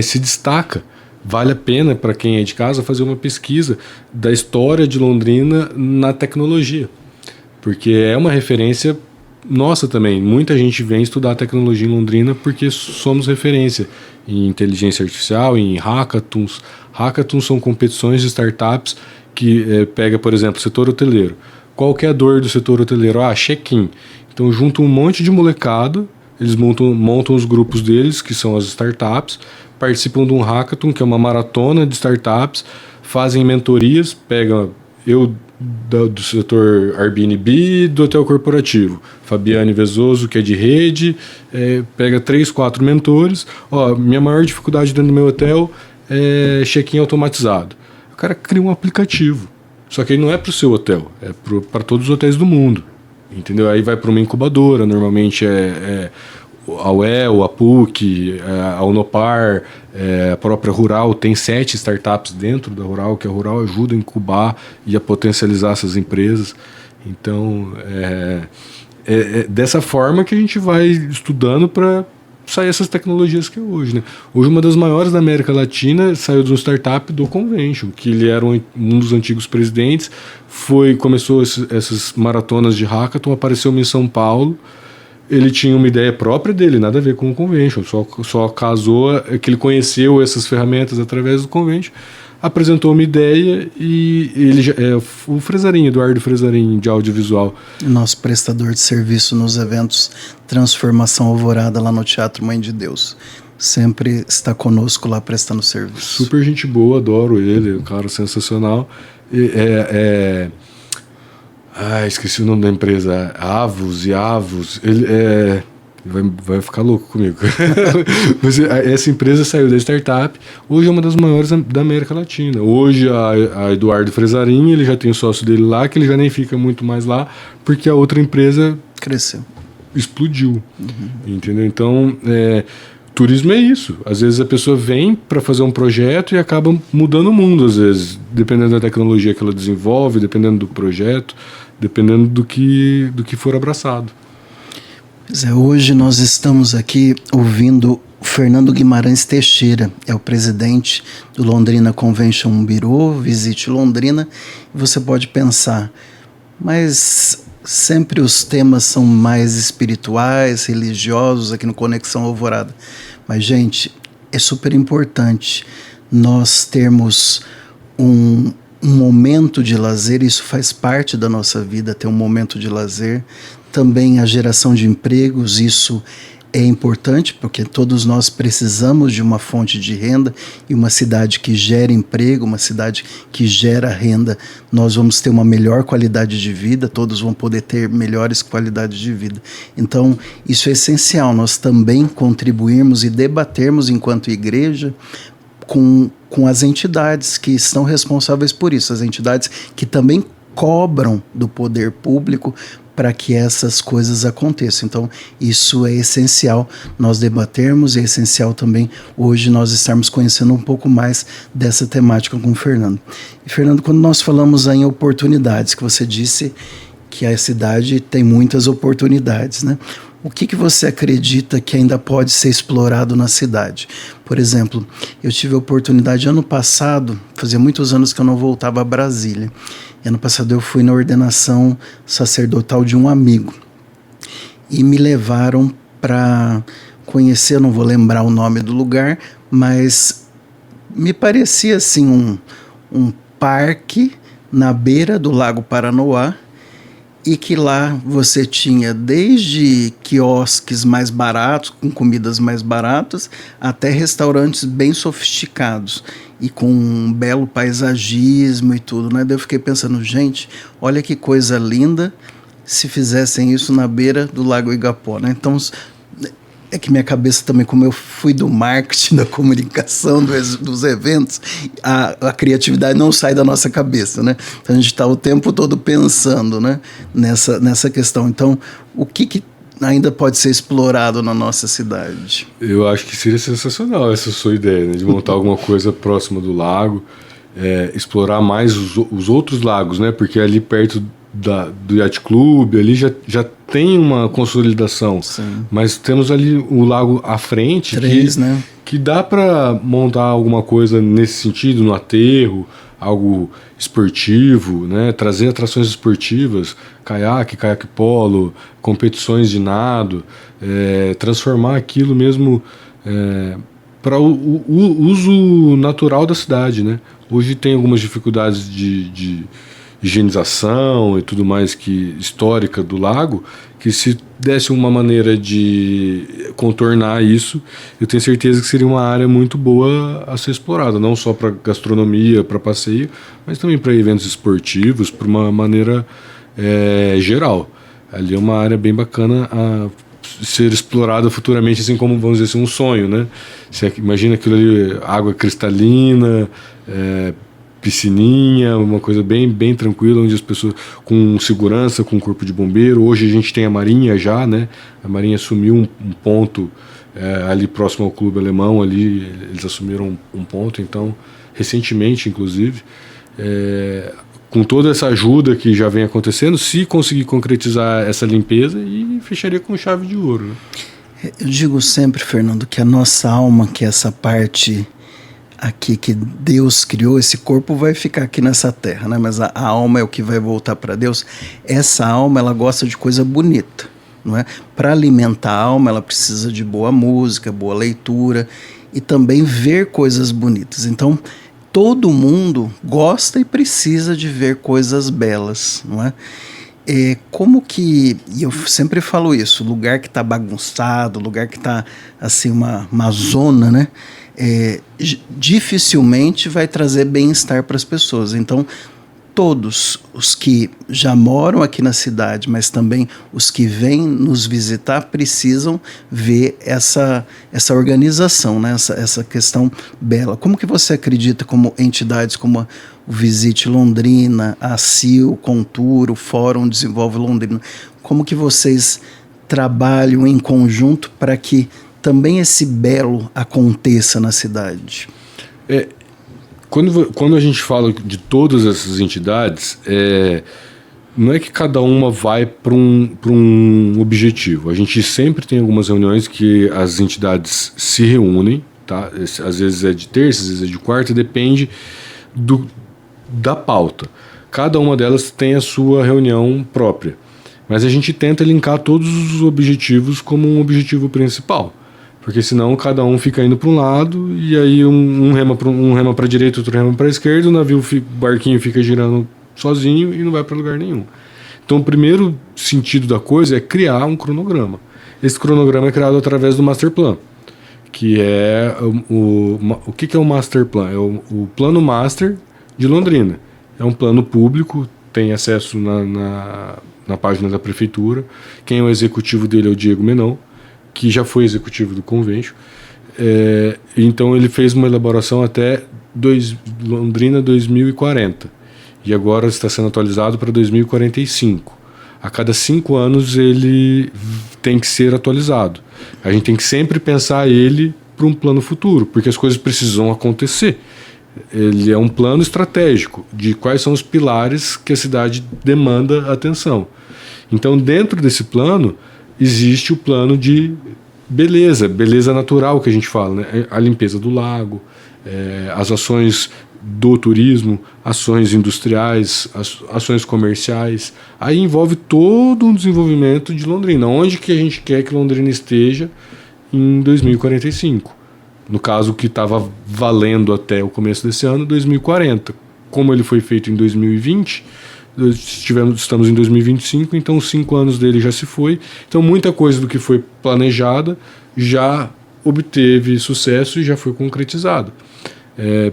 se destaca. Vale a pena para quem é de casa fazer uma pesquisa da história de Londrina na tecnologia, porque é uma referência nossa também. Muita gente vem estudar tecnologia em Londrina porque somos referência em inteligência artificial, em hackathons. Hackathons são competições de startups que pega, por exemplo, o setor hoteleiro. Qual que é a dor do setor hoteleiro? Check-in. Então juntam um monte de molecado, eles montam os grupos deles, que são as startups, participam de um hackathon, que é uma maratona de startups, fazem mentorias, pegam do setor Airbnb, do hotel corporativo, Fabiane Vezoso, que é de rede, pega 3, 4 mentores. Minha maior dificuldade dentro do meu hotel é check-in automatizado. O cara cria um aplicativo, só que ele não é para o seu hotel, é para todos os hotéis do mundo, entendeu? Aí vai para uma incubadora, normalmente a UEL, a PUC, a Unopar, a própria Rural, tem 7 startups dentro da Rural, que a Rural ajuda a incubar e a potencializar essas empresas. Então, é dessa forma que a gente vai estudando para sair essas tecnologias que é hoje, né? Hoje, uma das maiores da América Latina saiu de um startup do Convention, que ele era um dos antigos presidentes, começou essas maratonas de hackathon, apareceu em São Paulo. Ele tinha uma ideia própria dele, nada a ver com o Convention, só casou que ele conheceu essas ferramentas através do Convention, apresentou uma ideia e ele o Fresarim, Eduardo Fresarim, de audiovisual. Nosso prestador de serviço nos eventos Transformação Alvorada, lá no Teatro Mãe de Deus. Sempre está conosco lá prestando serviço. Super gente boa, adoro ele, um cara sensacional. Esqueci o nome da empresa, Avos. Ele vai ficar louco comigo. Mas essa empresa saiu da startup, hoje é uma das maiores da América Latina. Hoje a Eduardo Fresarim, ele já tem o sócio dele lá, que ele já nem fica muito mais lá, porque a outra empresa cresceu, explodiu. Entendeu? Então, turismo é isso. Às vezes a pessoa vem para fazer um projeto e acaba mudando o mundo, às vezes, dependendo da tecnologia que ela desenvolve, dependendo do projeto, dependendo do que for abraçado. Hoje nós estamos aqui ouvindo o Fernando Guimarães Teixeira, é o presidente do Londrina Convention Bureau, Visite Londrina. Você pode pensar, mas sempre os temas são mais espirituais, religiosos aqui no Conexão Alvorada. Mas, gente, é super importante nós termos um momento de lazer, isso faz parte da nossa vida, ter um momento de lazer. Também a geração de empregos, isso é importante, porque todos nós precisamos de uma fonte de renda, e uma cidade que gera emprego, uma cidade que gera renda, nós vamos ter uma melhor qualidade de vida, todos vão poder ter melhores qualidades de vida. Então, isso é essencial, nós também contribuirmos e debatermos enquanto igreja com as entidades que estão responsáveis por isso, as entidades que também cobram do poder público para que essas coisas aconteçam. Então, isso é essencial nós debatermos, e é essencial também hoje nós estarmos conhecendo um pouco mais dessa temática com o Fernando. E, Fernando, quando nós falamos em oportunidades, que você disse que a cidade tem muitas oportunidades, né? O que você acredita que ainda pode ser explorado na cidade? Por exemplo, eu tive a oportunidade ano passado, fazia muitos anos que eu não voltava a Brasília. E ano passado eu fui na ordenação sacerdotal de um amigo. E me levaram para conhecer, eu não vou lembrar o nome do lugar, mas me parecia assim um parque na beira do Lago Paranoá, e que lá você tinha desde quiosques mais baratos, com comidas mais baratas, até restaurantes bem sofisticados e com um belo paisagismo e tudo, né? Daí eu fiquei pensando, gente, olha que coisa linda se fizessem isso na beira do Lago Igapó, né? Então, é que minha cabeça também, como eu fui do marketing, da comunicação, dos eventos, a criatividade não sai da nossa cabeça, né? Então a gente está o tempo todo pensando, né, nessa questão. Então, o que ainda pode ser explorado na nossa cidade? Eu acho que seria sensacional essa sua ideia, né, de montar alguma coisa próxima do lago, explorar mais os outros lagos, né? Porque ali perto do Yacht Club, ali já tem uma consolidação. Sim. Mas temos ali o lago à frente, né? que dá para montar alguma coisa nesse sentido, no aterro, algo esportivo, né? Trazer atrações esportivas, caiaque polo, competições de nado, transformar aquilo mesmo para o uso natural da cidade, né? Hoje tem algumas dificuldades de higienização e tudo mais histórica do lago, que se desse uma maneira de contornar isso, eu tenho certeza que seria uma área muito boa a ser explorada, não só para gastronomia, para passeio, mas também para eventos esportivos, por uma maneira geral. Ali é uma área bem bacana a ser explorada futuramente, assim como, vamos dizer assim, um sonho, né? Você imagina aquilo ali, água cristalina, piscininha, uma coisa bem tranquila, onde as pessoas com segurança, com corpo de bombeiro. Hoje a gente tem a Marinha já, né? A Marinha assumiu um ponto ali próximo ao Clube Alemão, ali eles assumiram um ponto, então, recentemente, inclusive, com toda essa ajuda que já vem acontecendo, se conseguir concretizar essa limpeza, e fecharia com chave de ouro, né? Eu digo sempre, Fernando, que a nossa alma, que é essa parte aqui que Deus criou, esse corpo vai ficar aqui nessa terra, né? Mas a alma é o que vai voltar para Deus. Essa alma, ela gosta de coisa bonita, não é? Para alimentar a alma, ela precisa de boa música, boa leitura e também ver coisas bonitas. Então, todo mundo gosta e precisa de ver coisas belas, não é? Como que, e eu sempre falo isso, lugar que está bagunçado, lugar que está assim uma zona, né? Dificilmente vai trazer bem-estar para as pessoas. Então, todos os que já moram aqui na cidade, mas também os que vêm nos visitar, precisam ver essa organização, né? essa questão bela. Como que você acredita, como entidades como o Visite Londrina, a CIL, Contura, o Fórum Desenvolve Londrina, como que vocês trabalham em conjunto para que também esse belo aconteça na cidade? Quando a gente fala de todas essas entidades, não é que cada uma vai para um objetivo. A gente sempre tem algumas reuniões que as entidades se reúnem, tá? Às vezes é de terça, às vezes é de quarta, depende da pauta. Cada uma delas tem a sua reunião própria. Mas a gente tenta linkar todos os objetivos como um objetivo principal. Porque senão cada um fica indo para um lado, e aí um rema para a direita, outro rema para a esquerda, o barquinho fica girando sozinho e não vai para lugar nenhum. Então o primeiro sentido da coisa é criar um cronograma. Esse cronograma é criado através do Master Plan, que é o que é o Master Plan? É o Plano Master de Londrina. É um plano público, tem acesso na página da prefeitura. Quem é o executivo dele é o Diego Menon, que já foi executivo do Convênio. Então ele fez uma elaboração até Londrina 2040, e agora está sendo atualizado para 2045. A cada 5 anos ele tem que ser atualizado. A gente tem que sempre pensar ele para um plano futuro, porque as coisas precisam acontecer. Ele é um plano estratégico de quais são os pilares que a cidade demanda atenção. Então, dentro desse plano, existe o plano de beleza natural que a gente fala, né? A limpeza do lago, as ações do turismo, ações industriais, ações comerciais. Aí envolve todo um desenvolvimento de Londrina. Onde que a gente quer que Londrina esteja em 2045? No caso, que estava valendo até o começo desse ano, 2040. Como ele foi feito em 2020, estamos em 2025, então os 5 anos dele já se foi. Então muita coisa do que foi planejada já obteve sucesso e já foi concretizado.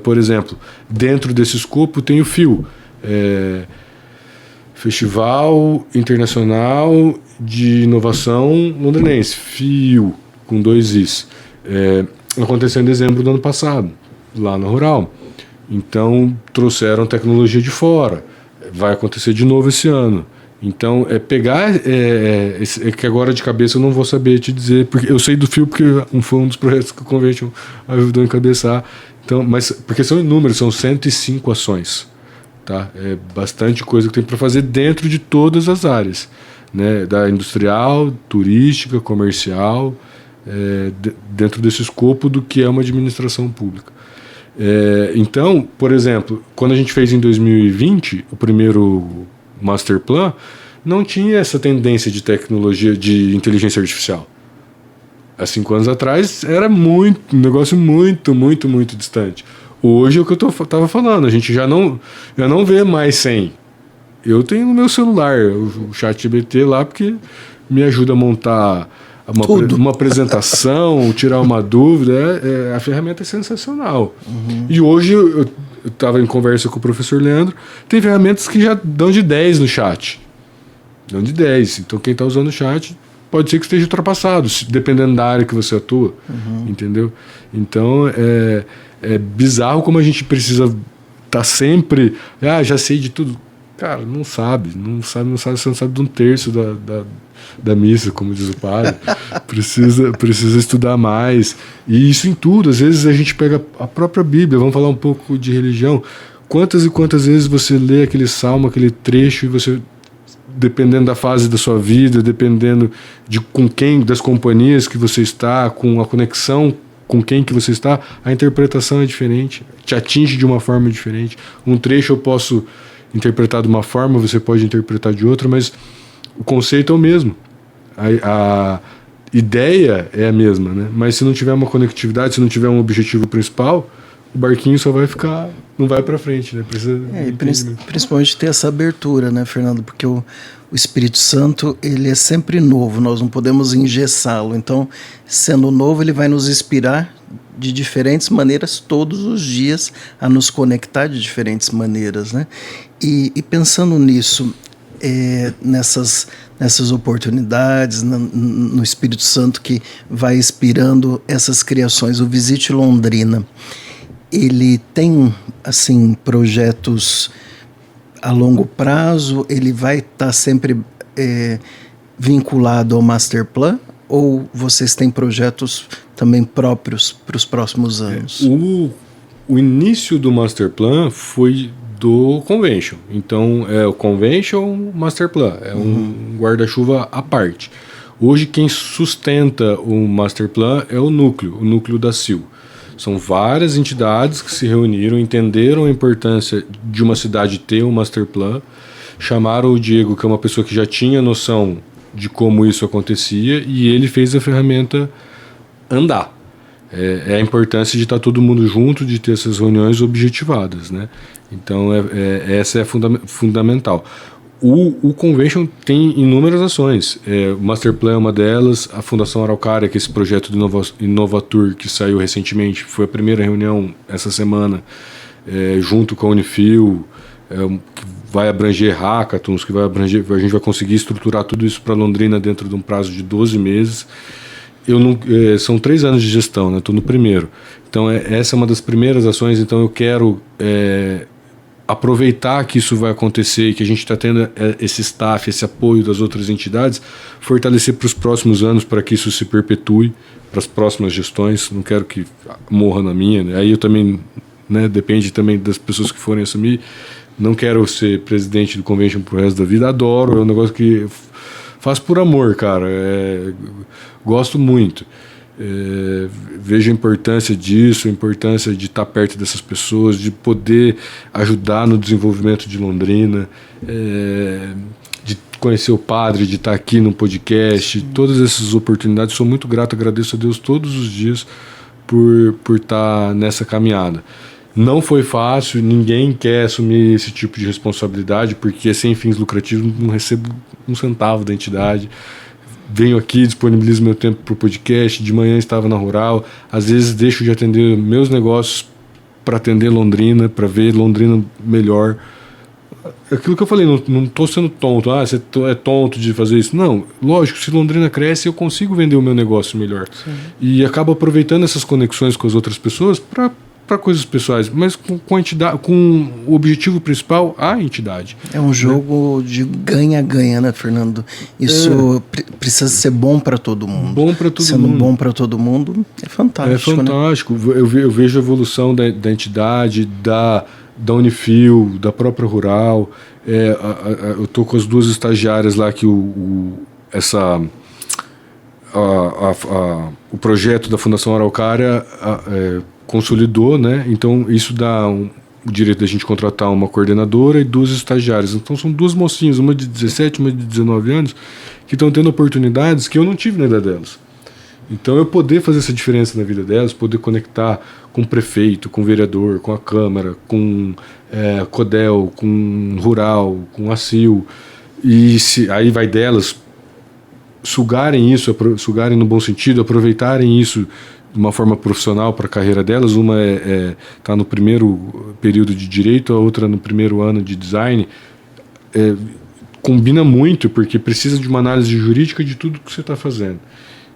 Por exemplo, dentro desse escopo tem o FIO, Festival Internacional de Inovação Londrinense, FIO, com 2 Is. Aconteceu em dezembro do ano passado, lá na Rural. Então trouxeram tecnologia de fora. Vai acontecer de novo esse ano. Então, pegar... que agora de cabeça eu não vou saber te dizer, porque eu sei do FIO porque foi um dos projetos que o Convention ajudou a encabeçar. Então, mas, porque são inúmeros, são 105 ações. Tá? É bastante coisa que tem para fazer dentro de todas as áreas, né? Da industrial, turística, comercial, dentro desse escopo do que é uma administração pública. Então, por exemplo, quando a gente fez em 2020 o primeiro Master Plan, não tinha essa tendência de tecnologia de inteligência artificial. Há 5 anos atrás era um negócio muito, muito, muito distante. Hoje é o que eu estava falando, a gente já não vê mais 100. Eu tenho no meu celular o ChatGPT lá porque me ajuda a montar uma apresentação, tirar uma dúvida. A ferramenta é sensacional. E hoje eu estava em conversa com o professor Leandro, tem ferramentas que já dão de 10 no chat. Dão de 10. Então quem está usando o chat pode ser que esteja ultrapassado, dependendo da área que você atua. Entendeu? Então é bizarro como a gente precisa estar sempre... já sei de tudo. Cara, não sabe. Você não sabe de um terço da missa, como diz o padre. Precisa estudar mais. E isso em tudo. Às vezes a gente pega a própria Bíblia, vamos falar um pouco de religião. Quantas e quantas vezes você lê aquele salmo, aquele trecho, e você, dependendo da fase da sua vida, dependendo de com quem, das companhias que você está, com a conexão com quem que você está, a interpretação é diferente, te atinge de uma forma diferente. Um trecho eu posso interpretar de uma forma, você pode interpretar de outra, mas o conceito é o mesmo. A ideia é a mesma, né? Mas se não tiver uma conectividade, se não tiver um objetivo principal, o barquinho só vai ficar, não vai para frente, né? Precisa principalmente ter essa abertura, né, Fernando? Porque o Espírito Santo, ele é sempre novo, nós não podemos engessá-lo. Então, sendo novo, ele vai nos inspirar de diferentes maneiras todos os dias, a nos conectar de diferentes maneiras, né? E pensando nisso, nessas oportunidades, no Espírito Santo que vai inspirando essas criações, o Visite Londrina, ele tem, assim, projetos a longo prazo? Ele vai estar sempre vinculado ao Master Plan? Ou vocês têm projetos também próprios para os próximos anos? O início do Master Plan foi do Convention. Então, o Convention Master Plan. É um guarda-chuva à parte. Hoje, quem sustenta o Master Plan é o núcleo da CIL. São várias entidades que se reuniram, entenderam a importância de uma cidade ter um Master Plan, chamaram o Diego, que é uma pessoa que já tinha noção de como isso acontecia, e ele fez a ferramenta andar. A importância de estar todo mundo junto, de ter essas reuniões objetivadas, né? Então, essa é fundamental. O Convention tem inúmeras ações. O Master Plan é uma delas, a Fundação Araucária, que é esse projeto do Inovatur que saiu recentemente, foi a primeira reunião essa semana, junto com a Unifil, que vai abranger hackathons, a gente vai conseguir estruturar tudo isso para Londrina dentro de um prazo de 12 meses. São 3 anos de gestão, né? Estou no primeiro. Então, essa é uma das primeiras ações. Então, eu quero aproveitar que isso vai acontecer e que a gente está tendo esse staff, esse apoio das outras entidades, fortalecer para os próximos anos, para que isso se perpetue para as próximas gestões. Não quero que morra na minha, né? Aí eu também, né, depende também das pessoas que forem assumir. Não quero ser presidente do Convention pro resto da vida. Adoro, é um negócio que faço por amor, cara. Gosto muito. Vejo a importância disso, a importância de estar perto dessas pessoas, de poder ajudar no desenvolvimento de Londrina, de conhecer o padre, de estar aqui no podcast. Todas essas oportunidades, sou muito grato, agradeço a Deus todos os dias por estar nessa caminhada. Não foi fácil, ninguém quer assumir esse tipo de responsabilidade, porque sem fins lucrativos não recebo um centavo da entidade. Venho aqui, disponibilizo meu tempo para o podcast, de manhã estava na Rural, às vezes deixo de atender meus negócios para atender Londrina, para ver Londrina melhor. Aquilo que eu falei, não estou sendo tonto, você é tonto de fazer isso. Não, lógico, se Londrina cresce, eu consigo vender o meu negócio melhor. Sim. E acabo aproveitando essas conexões com as outras pessoas para coisas pessoais, mas com a entidade, com o objetivo principal, a entidade. É um jogo de ganha-ganha, né, Fernando? Isso precisa ser bom para todo mundo. Bom para todo Sendo mundo. bom para todo mundo, é fantástico. É fantástico. Né? Eu vejo a evolução da entidade, da Unifil, da própria Rural. Eu estou com as 2 estagiárias lá que o projeto da Fundação Araucária consolidou, né? Então isso dá o direito da gente contratar uma coordenadora e 2 estagiárias. Então são 2 mocinhas, uma de 17, uma de 19 anos, que estão tendo oportunidades que eu não tive na vida delas. Então eu poder fazer essa diferença na vida delas, poder conectar com o prefeito, com o vereador, com a Câmara, com CODEL, com Rural, com a CIL, e aí vai delas sugarem isso, sugarem no bom sentido, aproveitarem isso de uma forma profissional para a carreira delas. Uma está no primeiro período de direito, a outra no primeiro ano de design. Combina muito, porque precisa de uma análise jurídica de tudo que você está fazendo.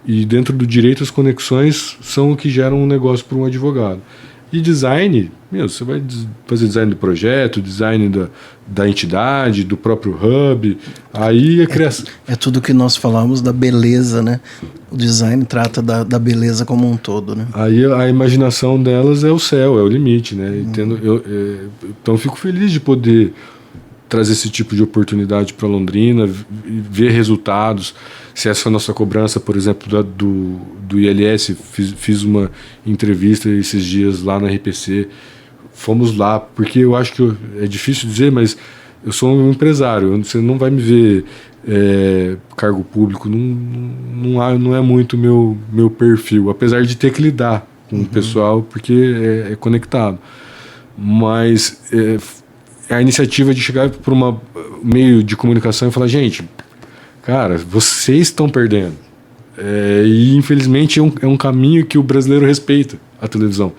E dentro do direito, as conexões são o que geram um negócio para um advogado. E design, você vai fazer design do projeto, design da entidade, do próprio hub, aí a criação... É tudo que nós falamos da beleza, né? O design trata da beleza como um todo, né? Aí a imaginação delas é o céu, é o limite, né? Então fico feliz de poder trazer esse tipo de oportunidade para Londrina, ver resultados. Se essa foi a nossa cobrança, por exemplo, do ILS, fiz uma entrevista esses dias lá na RPC, fomos lá, porque eu acho que é difícil dizer, mas eu sou um empresário, você não vai me ver cargo público, não é muito meu perfil, apesar de ter que lidar com o pessoal, porque é conectado. Mas a iniciativa de chegar para um meio de comunicação e falar, gente, cara, vocês estão perdendo. E infelizmente é um caminho que o brasileiro respeita, a televisão.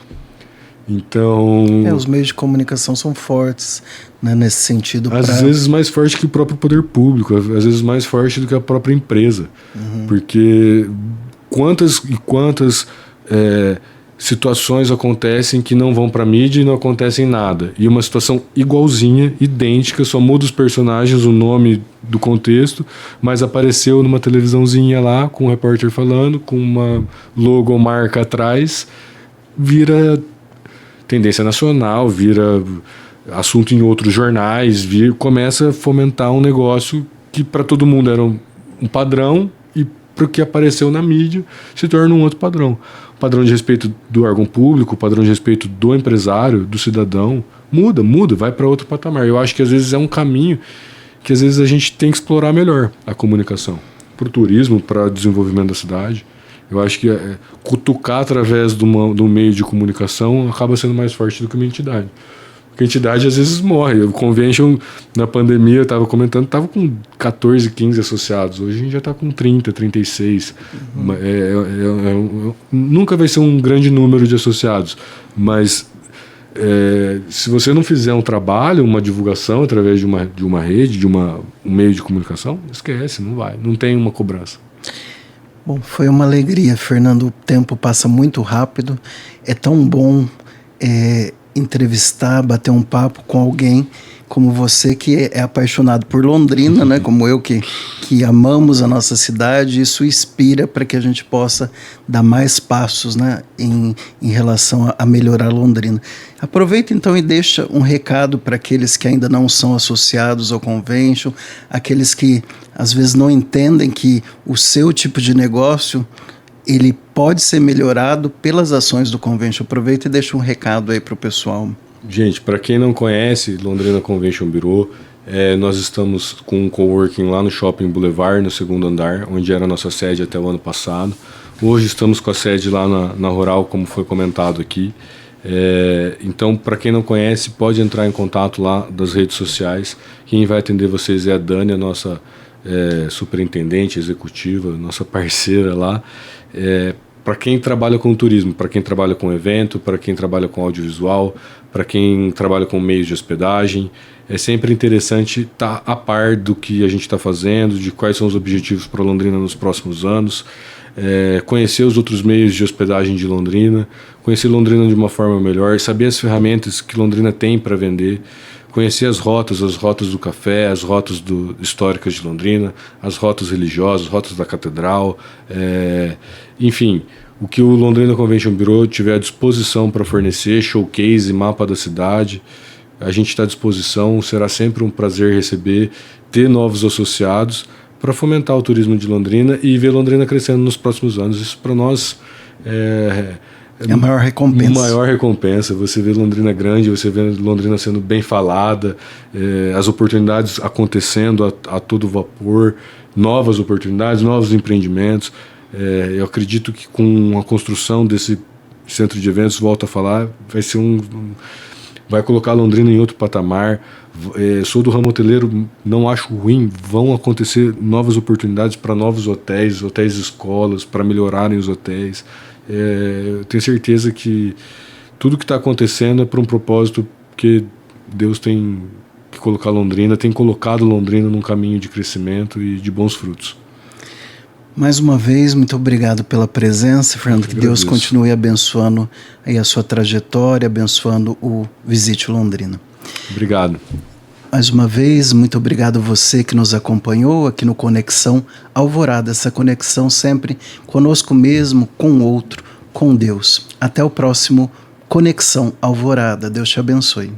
Então... os meios de comunicação são fortes, né, nesse sentido. Às vezes mais forte que o próprio poder público, às vezes mais forte do que a própria empresa. Porque quantas e quantas situações acontecem que não vão para a mídia e não acontecem nada. E uma situação igualzinha, idêntica, só muda os personagens, o nome do contexto, mas apareceu numa televisãozinha lá, com um repórter falando, com uma logomarca atrás, vira tendência nacional, vira assunto em outros jornais, começa a fomentar um negócio que para todo mundo era um padrão, e para o que apareceu na mídia se torna um outro padrão. O padrão de respeito do órgão público, o padrão de respeito do empresário, do cidadão, muda, vai para outro patamar. Eu acho que às vezes é um caminho que às vezes a gente tem que explorar melhor a comunicação. Para o turismo, para o desenvolvimento da cidade. Eu acho que cutucar através de um meio de comunicação acaba sendo mais forte do que uma entidade. Porque a entidade às vezes morre. O Convention, na pandemia, eu estava comentando, estava com 14, 15 associados. Hoje a gente já está com 30, 36. Nunca vai ser um grande número de associados, mas se você não fizer um trabalho, uma divulgação através de uma rede, de um meio de comunicação, esquece, não vai. Não tem uma cobrança. Bom, foi uma alegria, Fernando. O tempo passa muito rápido. É tão bom entrevistar, bater um papo com alguém como você, que é apaixonado por Londrina, né? Como eu, que amamos a nossa cidade. Isso inspira para que a gente possa dar mais passos, né, em relação a melhorar Londrina. Aproveita então e deixa um recado para aqueles que ainda não são associados ao Convention, aqueles que às vezes não entendem que o seu tipo de negócio ele pode ser melhorado pelas ações do Convention. Aproveita e deixa um recado aí para o pessoal. Gente, para quem não conhece Londrina Convention Bureau, nós estamos com um coworking lá no Shopping Boulevard, no 2º andar, onde era a nossa sede até o ano passado. Hoje estamos com a sede lá na Rural, como foi comentado aqui. Então, para quem não conhece, pode entrar em contato lá das redes sociais. Quem vai atender vocês é a Dani, a nossa superintendente executiva, nossa parceira lá. Para quem trabalha com turismo, para quem trabalha com evento, para quem trabalha com audiovisual, para quem trabalha com meios de hospedagem, é sempre interessante estar a par do que a gente está fazendo, de quais são os objetivos para Londrina nos próximos anos, conhecer os outros meios de hospedagem de Londrina, conhecer Londrina de uma forma melhor, saber as ferramentas que Londrina tem para vender, conhecer as rotas do café, as rotas históricas de Londrina, as rotas religiosas, as rotas da catedral, enfim, o que o Londrina Convention Bureau tiver à disposição para fornecer, showcase, mapa da cidade, a gente está à disposição, será sempre um prazer receber, ter novos associados para fomentar o turismo de Londrina e ver Londrina crescendo nos próximos anos. Isso para nós é a maior recompensa. Maior recompensa. Você vê Londrina grande, você vê Londrina sendo bem falada, as oportunidades acontecendo a todo vapor, novas oportunidades, novos empreendimentos. Eu acredito que com a construção desse centro de eventos, volto a falar, vai colocar Londrina em outro patamar. Sou do ramo hoteleiro, não acho ruim, vão acontecer novas oportunidades para novos hotéis escolas, para melhorarem os hotéis. Eu tenho certeza que tudo que está acontecendo é para um propósito, que Deus tem que colocar Londrina, tem colocado Londrina num caminho de crescimento e de bons frutos. Mais uma vez, muito obrigado pela presença, Fernando. Que Deus continue abençoando aí a sua trajetória, abençoando o Visite Londrina. Obrigado. Mais uma vez, muito obrigado a você que nos acompanhou aqui no Conexão Alvorada. Essa conexão sempre conosco mesmo, com o outro, com Deus. Até o próximo Conexão Alvorada. Deus te abençoe.